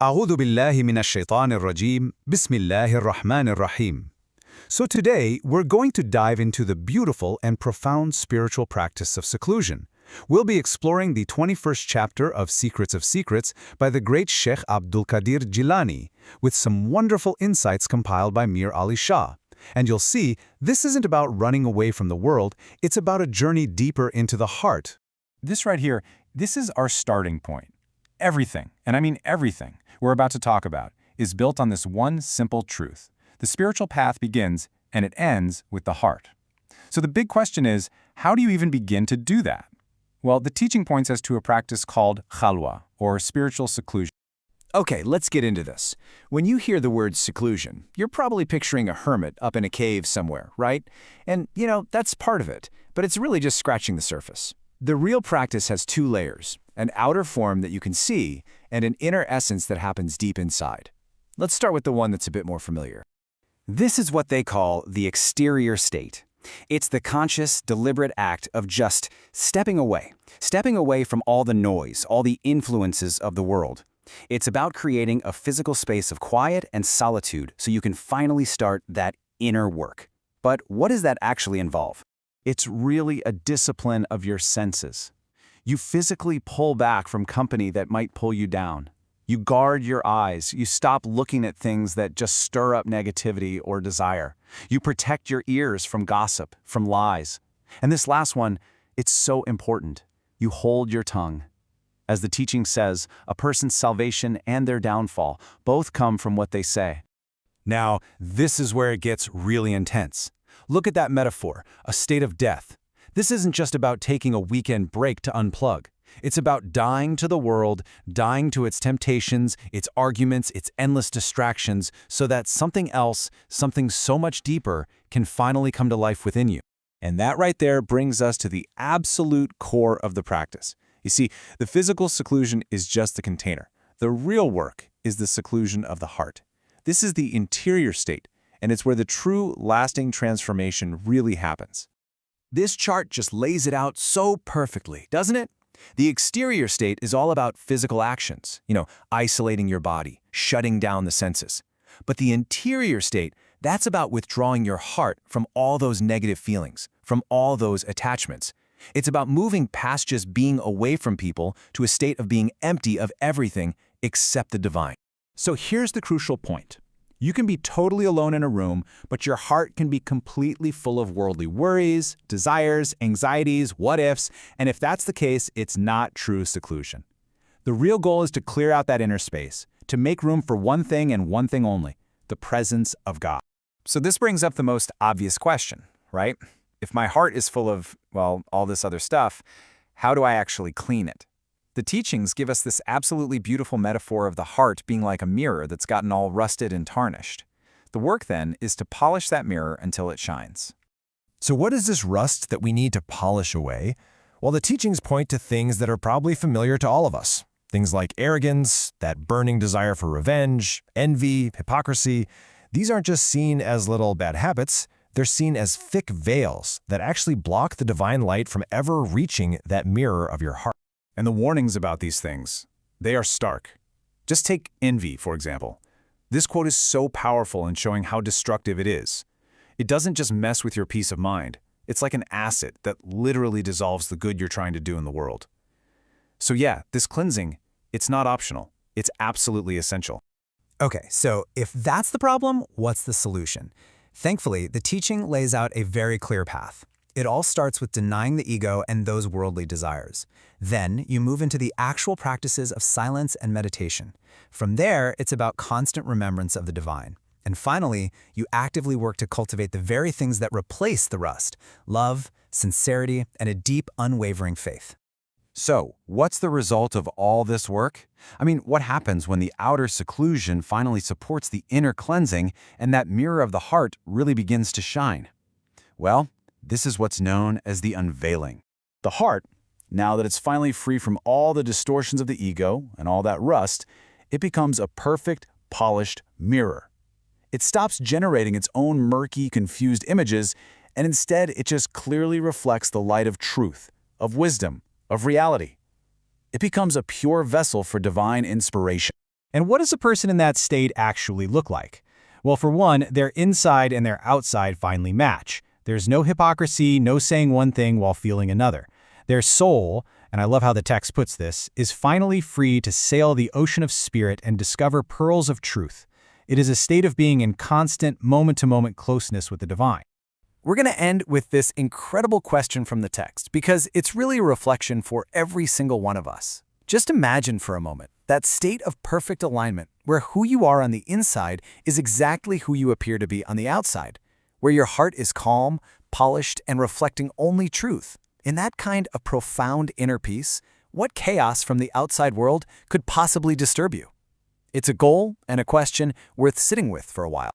أعوذ بالله من الشيطان الرجيم. بسم الله الرحمن الرحيم. So today, we're going to dive into the beautiful and profound spiritual practice of seclusion. We'll be exploring the 21st chapter of Secrets of Secrets by the great Sheikh Abdul Qadir Gilani, with some wonderful insights compiled by Mir Ali Shah. And you'll see, this isn't about running away from the world, it's about a journey deeper into the heart. This right here, this is our starting point. Everything, and I mean everything, we're about to talk about is built on this one simple truth. The spiritual path begins and it ends with the heart. So the big question is, how do you even begin to do that? Well, the teaching points us to a practice called khalwa, or spiritual seclusion. Okay, let's get into this. When you hear the word seclusion, you're probably picturing a hermit up in a cave somewhere, right? And, that's part of it, but it's really just scratching the surface. The real practice has two layers, an outer form that you can see and an inner essence that happens deep inside. Let's start with the one that's a bit more familiar. This is what they call the exterior state. It's the conscious, deliberate act of just stepping away from all the noise, all the influences of the world. It's about creating a physical space of quiet and solitude so you can finally start that inner work. But what does that actually involve? It's really a discipline of your senses. You physically pull back from company that might pull you down. You guard your eyes. You stop looking at things that just stir up negativity or desire. You protect your ears from gossip, from lies. And this last one, it's so important. You hold your tongue. As the teaching says, a person's salvation and their downfall both come from what they say. Now, this is where it gets really intense. Look at that metaphor, a state of death. This isn't just about taking a weekend break to unplug. It's about dying to the world, dying to its temptations, its arguments, its endless distractions, so that something else, something so much deeper, can finally come to life within you. And that right there brings us to the absolute core of the practice. You see, the physical seclusion is just the container. The real work is the seclusion of the heart. This is the interior state, and it's where the true, lasting transformation really happens. This chart just lays it out so perfectly, doesn't it? The exterior state is all about physical actions, isolating your body, shutting down the senses. But the interior state, that's about withdrawing your heart from all those negative feelings, from all those attachments. It's about moving past just being away from people to a state of being empty of everything except the divine. So here's the crucial point. You can be totally alone in a room, but your heart can be completely full of worldly worries, desires, anxieties, what-ifs, and if that's the case, it's not true seclusion. The real goal is to clear out that inner space, to make room for one thing and one thing only, the presence of God. So this brings up the most obvious question, right? If my heart is full of, all this other stuff, how do I actually clean it? The teachings give us this absolutely beautiful metaphor of the heart being like a mirror that's gotten all rusted and tarnished. The work, then, is to polish that mirror until it shines. So what is this rust that we need to polish away? Well, the teachings point to things that are probably familiar to all of us. Things like arrogance, that burning desire for revenge, envy, hypocrisy. These aren't just seen as little bad habits, they're seen as thick veils that actually block the divine light from ever reaching that mirror of your heart. And the warnings about these things, they are stark. Just take envy, for example. This quote is so powerful in showing how destructive it is. It doesn't just mess with your peace of mind. It's like an acid that literally dissolves the good you're trying to do in the world. So yeah, this cleansing, it's not optional. It's absolutely essential. Okay, so if that's the problem, what's the solution? Thankfully, the teaching lays out a very clear path. It all starts with denying the ego and those worldly desires. Then, you move into the actual practices of silence and meditation. From there, it's about constant remembrance of the divine. And finally, you actively work to cultivate the very things that replace the rust: love, sincerity, and a deep, unwavering faith. So, what's the result of all this work? What happens when the outer seclusion finally supports the inner cleansing and that mirror of the heart really begins to shine? Well, this is what's known as the unveiling. The heart, now that it's finally free from all the distortions of the ego and all that rust, it becomes a perfect, polished mirror. It stops generating its own murky, confused images, and instead it just clearly reflects the light of truth, of wisdom, of reality. It becomes a pure vessel for divine inspiration. And what does a person in that state actually look like? Well, for one, their inside and their outside finally match. There's no hypocrisy, no saying one thing while feeling another. Their soul, and I love how the text puts this, is finally free to sail the ocean of spirit and discover pearls of truth. It is a state of being in constant, moment-to-moment closeness with the divine. We're going to end with this incredible question from the text because it's really a reflection for every single one of us. Just imagine for a moment that state of perfect alignment where who you are on the inside is exactly who you appear to be on the outside, where your heart is calm, polished, and reflecting only truth. In that kind of profound inner peace, what chaos from the outside world could possibly disturb you? It's a goal and a question worth sitting with for a while.